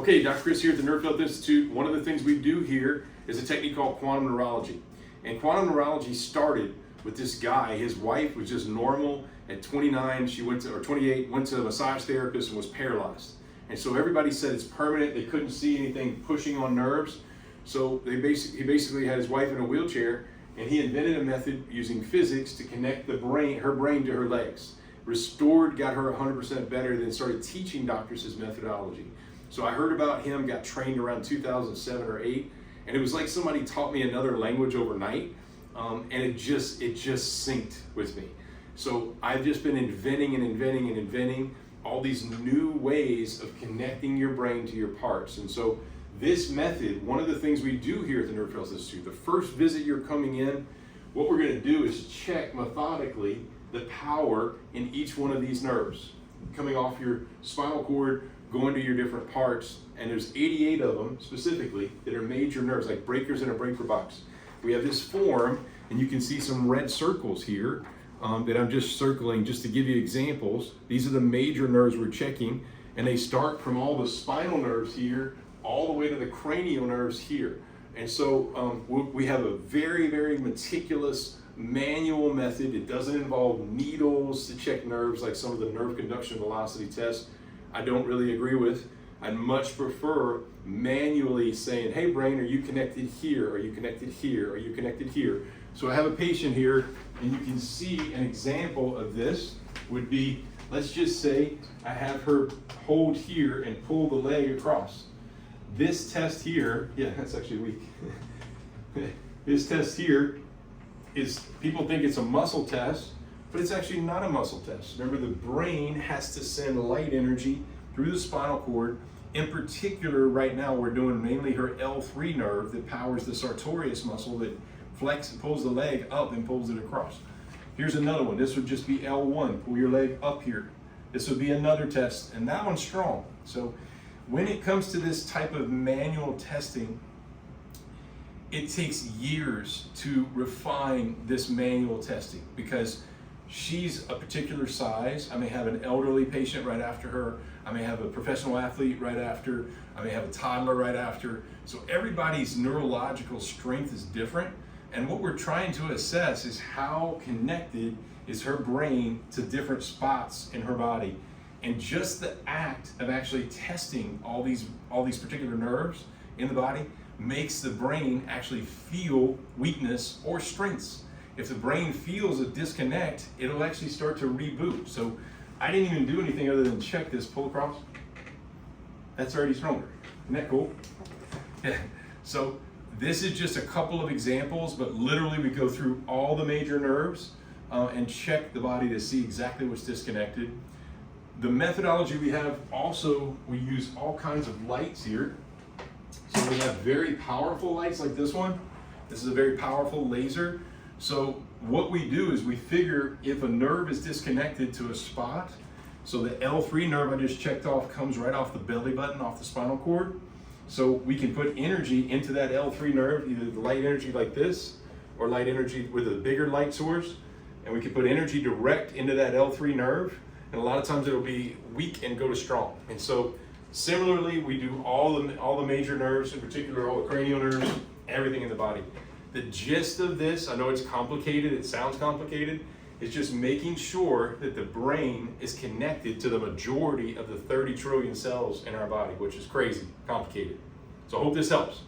Okay, Dr. Chris here at the Nerve Health Institute. One of the things we do here is a technique called Quantum Neurology. And Quantum Neurology started with this guy. His wife was just normal. At 29, she went to, or 28, went to a massage therapist and was paralyzed. And so everybody said it's permanent. They couldn't see anything pushing on nerves. So he basically had his wife in a wheelchair, and he invented a method using physics to connect her brain to her legs. Restored, got her 100% better, then started teaching doctors his methodology. So I heard about him, got trained around 2007 or 8, and it was like somebody taught me another language overnight, and it just synced with me. So I've just been inventing all these new ways of connecting your brain to your parts. And so this method, one of the things we do here at the Nerve Health Institute, the first visit you're coming in, what we're going to do is check methodically the power in each one of these nerves, coming off your spinal cord, going to your different parts, and there's 88 of them specifically that are major nerves, like breakers in a breaker box. We have this form, and you can see some red circles here that I'm just circling just to give you examples. These are the major nerves we're checking, and they start from all the spinal nerves here all the way to the cranial nerves here. And so we have a very, very meticulous manual method. It doesn't involve needles to check nerves like some of the nerve conduction velocity tests I don't really agree with. I'd much prefer manually saying, hey brain, are you connected here? Are you connected here? Are you connected here? So I have a patient here, and you can see an example of this would be, let's just say I have her hold here and pull the leg across. This test here, yeah, that's actually weak. This test here is, people think it's a muscle test, but it's actually not a muscle test. Remember, the brain has to send light energy through the spinal cord. In particular, right now, we're doing mainly her L3 nerve that powers the sartorius muscle that pulls the leg up and pulls it across. Here's another one. This would just be L1, pull your leg up here. This would be another test, and that one's strong. So when it comes to this type of manual testing, it takes years to refine this manual testing because she's a particular size. I may have an elderly patient right after her. I may have a professional athlete right after. I may have a toddler right after. So everybody's neurological strength is different. And what we're trying to assess is how connected is her brain to different spots in her body. And just the act of actually testing all these particular nerves in the body makes the brain actually feel weakness or strengths. If the brain feels a disconnect, it'll actually start to reboot. So I didn't even do anything other than check this pull across. That's already stronger. Isn't that cool? Yeah. So this is just a couple of examples, but literally we go through all the major nerves and check the body to see exactly what's disconnected. The methodology we have also, we use all kinds of lights here. So we have very powerful lights like this one. This is a very powerful laser. So what we do is we figure if a nerve is disconnected to a spot, so the L3 nerve I just checked off comes right off the belly button, off the spinal cord. So we can put energy into that L3 nerve, either the light energy like this, or light energy with a bigger light source. And we can put energy direct into that L3 nerve. And a lot of times it'll be weak and go to strong. And so similarly, we do all the major nerves, in particular all the cranial nerves, everything in the body. The gist of this, I know it's complicated, it sounds complicated, is just making sure that the brain is connected to the majority of the 30 trillion cells in our body, which is crazy, complicated. So I hope this helps.